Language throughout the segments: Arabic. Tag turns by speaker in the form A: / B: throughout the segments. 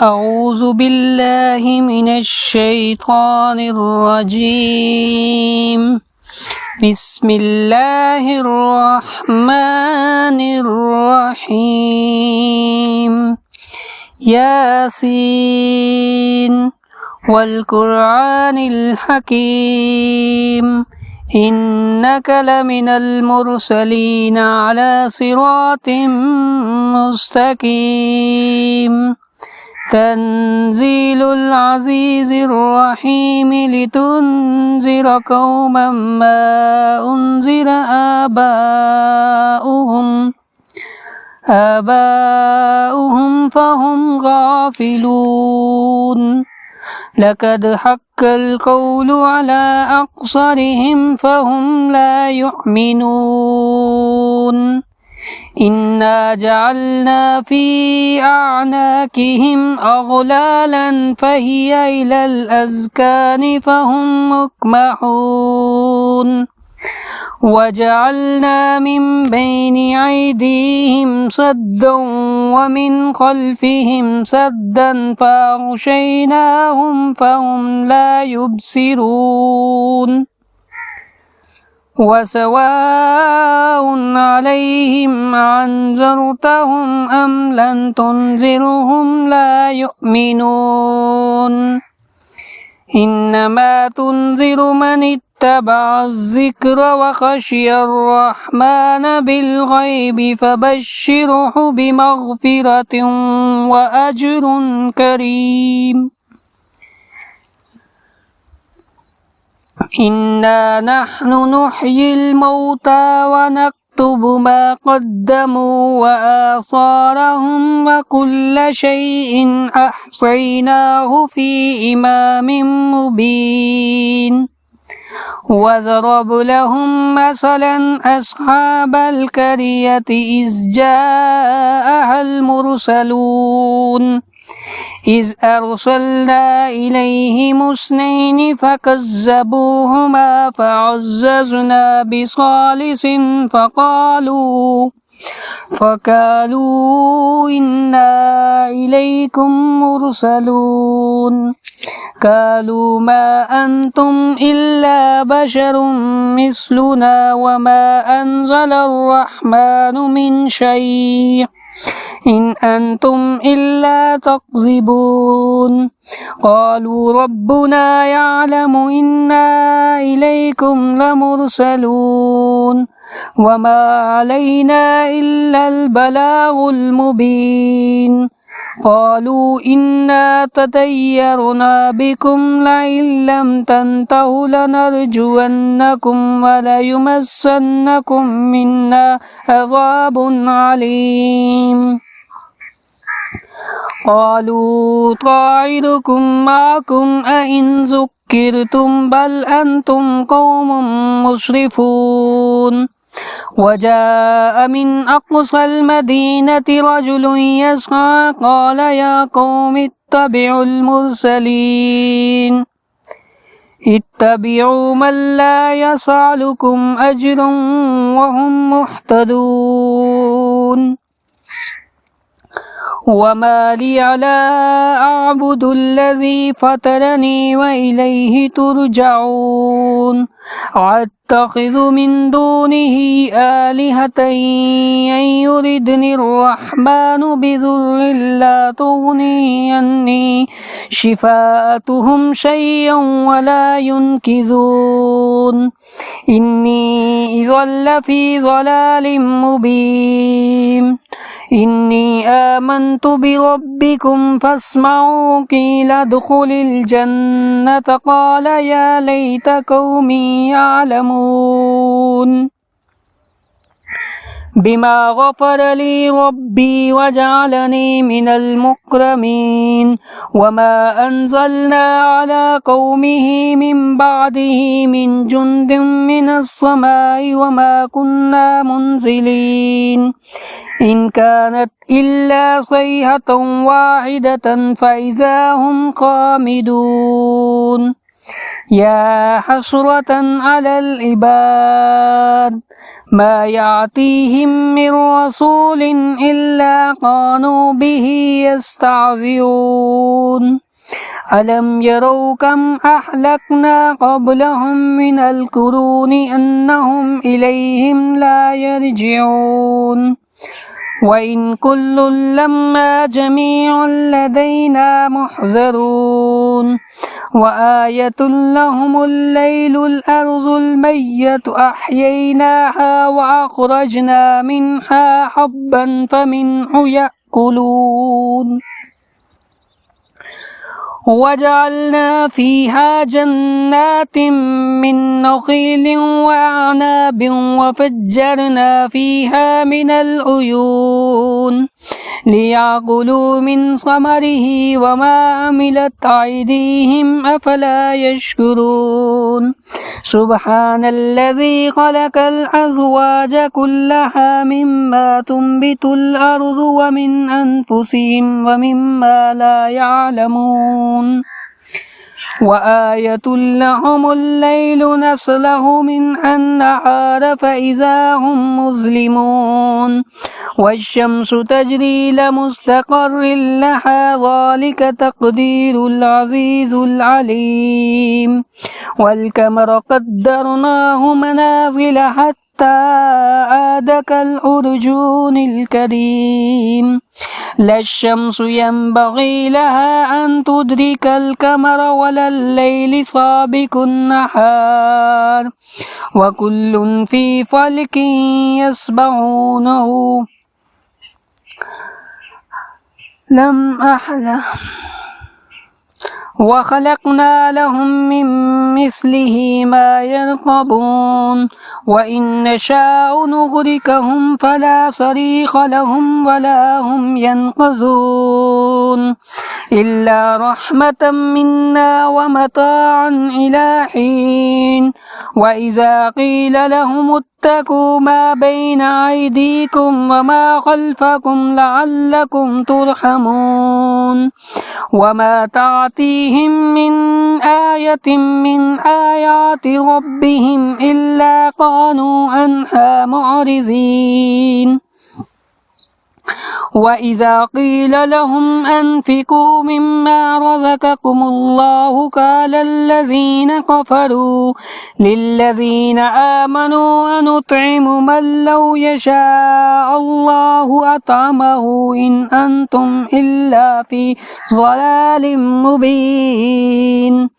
A: أعوذ بالله من الشيطان الرجيم. بسم الله الرحمن الرحيم. ياسين والقرآن الحكيم إنك لمن المرسلين على صراط مستقيم. تنزيل العزيز الرحيم لتنذر قوما ما أنذر آباؤهم فهم غافلون. لقد حق القول على أكثرهم فهم لا يؤمنون. إنا جعلنا في أعناقهم أغلالا فهي إلى الأذقان فهم مقمحون. وجعلنا من بين أيديهم سدا ومن خلفهم سدا فأغشيناهم فهم لا يبصرون. وسواء عليهم أنذرتهم أم لم تنذرهم لا يؤمنون. إنما تنذر من اتبع الذكر وخشي الرحمن بالغيب فبشره بمغفرة وأجر كريم. إنا نحن نحيي الموتى ونكتب ما قدموا وآثارهم وكل شيء أحصيناه في إمام مبين. وضرب لهم مثلا أصحاب القرية إذ جاءها المرسلون إذ أرسلنا إليهم اثنين فكذبوهما فعززنا بثالث فقالوا إنا إليكم مرسلون. قالوا ما أنتم إلا بشر مثلنا وما أنزل الرحمن من شيء إن أنتم إلا تكذبون. قالوا ربنا يعلم إنا إليكم لمرسلون وما علينا إلا البلاغ المبين. قالوا إنا تطيرنا بكم لئن لم تنتهوا لنرجونكم وليمسنكم منا عذاب عليم. قالوا طائركم معكم أئن ذكرتم بل أنتم قوم مسرفون. وجاء من أقصى المدينة رجل يسعى قال يا قوم اتبعوا المرسلين اتبعوا من لا يسألكم أجرا وهم مهتدون. وما لي لا أعبد الذي فطرني وإليه ترجعون. أتخذ من دونه آلهة إن يردني الرحمن بضر لا تغني عني شفاءتهم شيئا ولا ينقذون. إني إذا لفي ضلال مبين. إني آمنت بربكم فاسمعوا قيل ادخل الجنة قال يا ليت قومي يعلمون بما غفر لي ربي وجعلني من المكرمين. وما أنزلنا على قومه من بعده من جند من السماء وما كنا منزلين إن كانت إلا صيحة واحدة فإذا هم خامدون. يا حسرة على العباد ما يأتيهم من رسول إلا كانوا به يستهزئون ألم يروا كم أهلكنا قبلهم من القرون أنهم إليهم لا يرجعون وإن كل لما جميع لدينا محضرون وآية لهم الليل الأرض الميت أحييناها وأخرجنا منها حبا فمنه يأكلون وجعلنا فيها جنات من نخيل وأعناب وفجرنا فيها من العيون ليأكلوا من ثمره وما عملت أيديهم أفلا يشكرون سبحان الذي خلق الأزواج كلها مما تنبت الأرض ومن أنفسهم ومما لا يعلمون وآية لهم الليل نسلخ منه النهار فإذا هم مظلمون والشمس تجري لمستقر لها ذلك تقدير العزيز العليم والقمر قدرناه منازل حتى عاد كالأرجون الكريم لا الشمس ينبغي لها أن تدرك القمر ولا الليل سابق النهار وكل في فلك يسبحونه لم أحلم وخلقنا لهم من مثله ما يركبون وإن نشاء نغرقهم فلا صريخ لهم ولا هم ينقذون إلا رحمة منا ومتاعا إلى حين وإذا قيل لهم اتقوا ما بين أيديكم وما خلفكم لعلكم ترحمون وما تأتيهم من آية من آيات ربهم إلا كانوا عنها معرضين وإذا قيل لهم أنفقوا مما رزقكم الله قال الذين كفروا للذين آمنوا أنطعم من لو يشاء الله أطعمه إن أنتم إلا في ضلال مبين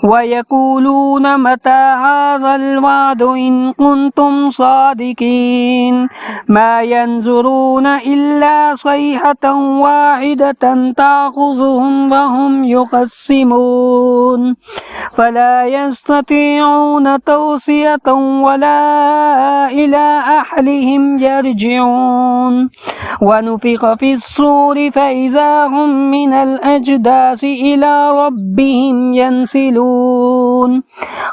A: ويقولون متى هذا الوعد إن كنتم صادقين ما ينظرون إلا صيحة واحدة تأخذهم وهم يخصمون فلا يستطيعون توصية ولا إلى أهلهم يرجعون ونفخ في الصور فإذا هم من الأجداث إلى ربهم ينسلون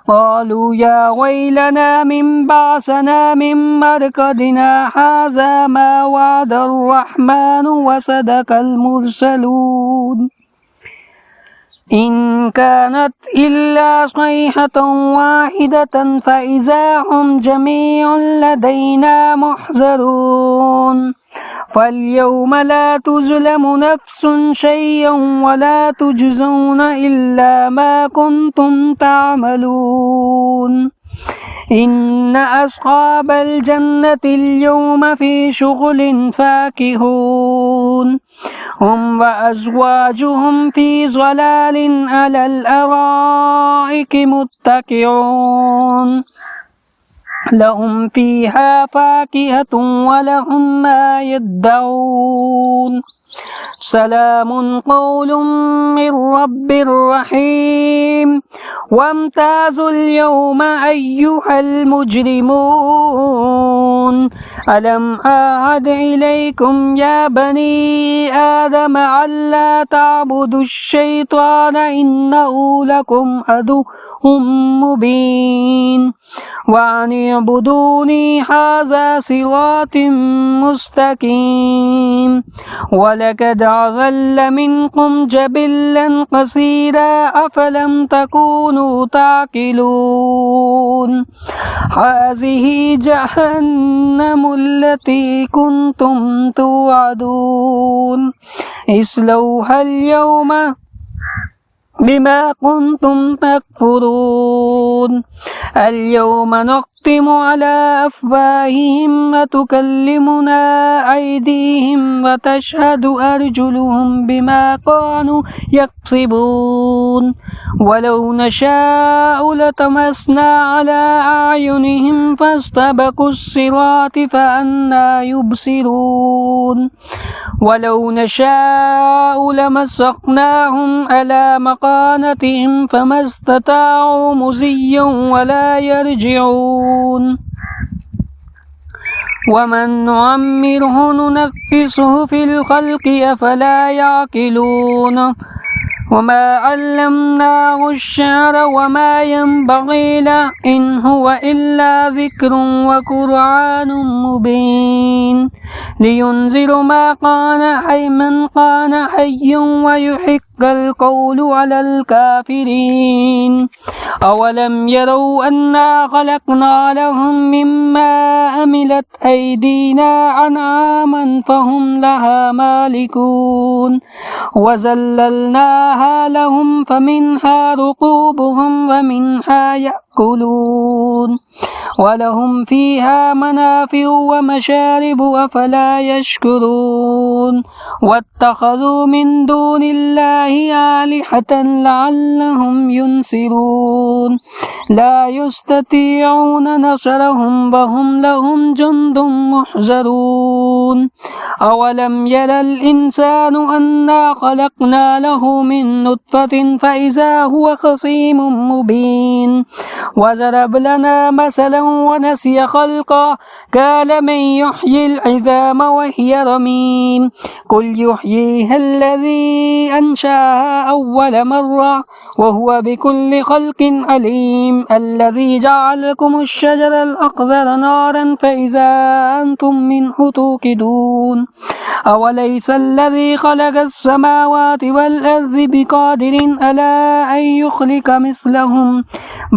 A: قالوا يا ويلنا من بعثنا من مرقدنا هذا ما وعد الرحمن وصدق المرسلون إن كانت إلا صيحة واحدة فإذا هم جميع لدينا محضرون فاليوم لا تظلم نفس شيئا ولا تجزون إلا ما كنتم تعملون إن أصحاب الجنة اليوم في شغل فاكهون هم وأزواجهم في ظلال على الأرائك متكئون لهم فيها فاكهة ولهم ما يدعون سلام قول من رب رحيم وامتازوا اليوم أيها المجرمون ألم أعهد إليكم يا بني آدم ألا تعبدوا الشيطان إنه لكم عدو مبين وأن اعبدوني هذا صراط مستقيم ولقد أضل منكم جبلا قصيرا أفلم تكونوا تكونوا تعقلون هذه جهنم التي كنتم توعدون اصلوها اليوم بما كنتم تكفرون اليوم نختم على أفواههم وتكلمنا أيديهم وتشهد أرجلهم بما كانوا يكسبون ولو نشاء لطمسنا على أعينهم فاستبقوا الصراط فأنى يبصرون ولو نشاء لمسخناهم على مكانتهم فما استطاعوا مزيا ولا يرجعون ومن نعمره ننكسه في الخلق أفلا يعقلون وما علمناه الشعر وما ينبغي له إن هو إلا ذكر وقرآن مبين لينذر من كان حيا ويحق القول على الكافرين أولم يروا أنا خلقنا لهم مما عملت أيدينا أنعاما فهم لها مالكون وذللناها لهم فمنها ركوبهم ومنها يأكلون ولهم فيها منافع ومشارب أفلا يشكرون واتخذوا من دون الله آلهة لعلهم ينصرون لا يستطيعون نصرهم وهم لهم جند محضرون أولم ير الإنسان أنا خلقنا له من نطفة فإذا هو خصيم مبين وضرب لنا مثلا ونسي خلقه قال من يحيي العظام وهي رميم قل يحييها الذي أنشأها أول مرة وهو بكل خلق عليم الذي جعل لكم الشجر الأخضر نارا فإذا أنتم منه توقدون أوليس الذي خلق السماوات والأرض بقادر على أن يخلق مثلهم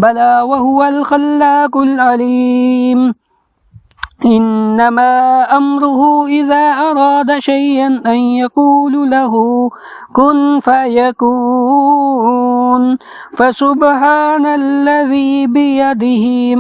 A: بلى وهو الخلاق العليم إنما أمره إذا أراد شيئا أن يقول له كن فيكون فسبحان الذي بيده